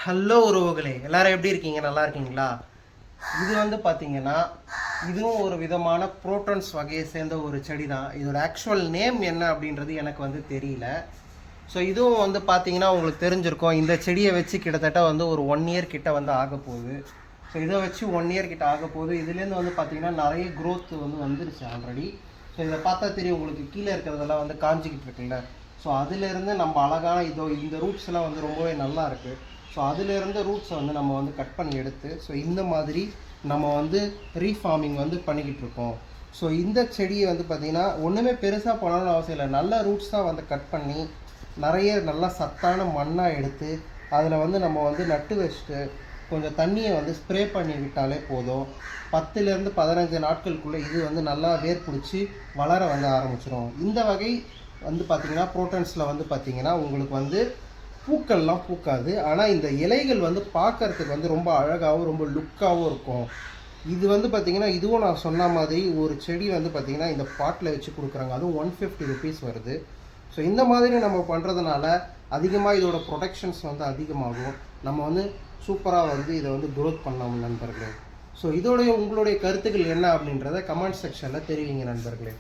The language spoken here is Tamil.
ஹலோ உறவுகளே, எல்லாரும் எப்படி இருக்கீங்க? நல்லா இருக்கீங்களா? இது வந்து பார்த்தீங்கன்னா இதுவும் ஒரு விதமான புரோட்டன்ஸ் வகையை சேர்ந்த ஒரு செடி தான். இதோட ஆக்சுவல் நேம் என்ன அப்படின்றது எனக்கு வந்து தெரியல. ஸோ இதுவும் வந்து பார்த்தீங்கன்னா உங்களுக்கு தெரிஞ்சிருக்கும். இந்த செடியை வச்சு கிட்டத்தட்ட வந்து ஒரு 1 இயர் கிட்ட வந்து ஆக போகுது. ஸோ இதை வச்சு 1 இயர் கிட்ட ஆக போகுது. இதுலேருந்து வந்து பார்த்தீங்கன்னா நிறைய க்ரோத் வந்து வந்துருச்சு ஆல்ரெடி. ஸோ இதை பார்த்தா தெரியும் உங்களுக்கு, கீழே இருக்கிறதெல்லாம் வந்து காஞ்சிக்கிட்டு இருக்குல்ல. ஸோ அதுலேருந்து நம்ம அழகான இந்த ரூட்ஸ்லாம் வந்து ரொம்பவே நல்லா இருக்குது. ஸோ அதிலிருந்து ரூட்ஸை வந்து நம்ம வந்து கட் பண்ணி எடுத்து ஸோ இந்த மாதிரி நம்ம வந்து ரீஃபார்மிங் வந்து பண்ணிக்கிட்டு இருக்கோம். ஸோ இந்த செடியை வந்து பார்த்திங்கன்னா ஒன்றுமே பெருசாக பண்ணணும்னு அவசியம் இல்லை. நல்ல ரூட்ஸ் தான் வந்து கட் பண்ணி நிறைய நல்லா சத்தான மண்ணாக எடுத்து அதில் வந்து நம்ம வந்து நட்டு வச்சுட்டு கொஞ்சம் தண்ணியை வந்து ஸ்ப்ரே பண்ணி விட்டாலே போதும். 10லேருந்து 15 நாட்களுக்குள்ளே இது வந்து நல்லா வேர் பிடிச்சி வளர வந்து ஆரம்பிச்சிடும். இந்த வகை வந்து பார்த்திங்கன்னா புரோட்டன்ஸில் வந்து பார்த்திங்கன்னா உங்களுக்கு வந்து பூக்கள்லாம் பூக்காது. ஆனால் இந்த இலைகள் வந்து பார்க்கறதுக்கு வந்து ரொம்ப அழகாகவும் ரொம்ப லுக்காகவும் இருக்கும். இது வந்து பார்த்திங்கன்னா இதுவும் நான் சொன்ன மாதிரி ஒரு செடி வந்து பார்த்திங்கன்னா இந்த பாட்டில் வச்சு கொடுக்குறாங்க. அதுவும் 150 ருபீஸ் வருது. ஸோ இந்த மாதிரி நம்ம பண்ணுறதுனால அதிகமாக இதோட ப்ரொடெக்ஷன்ஸ் வந்து அதிகமாகும். நம்ம வந்து சூப்பராக வந்து இதை வந்து க்ரோத் பண்ணலாம் நண்பர்களே. ஸோ இதோடைய உங்களுடைய கருத்துக்கள் என்ன அப்படின்றத கமெண்ட் செக்ஷனில் தெரிவிங்க நண்பர்களே.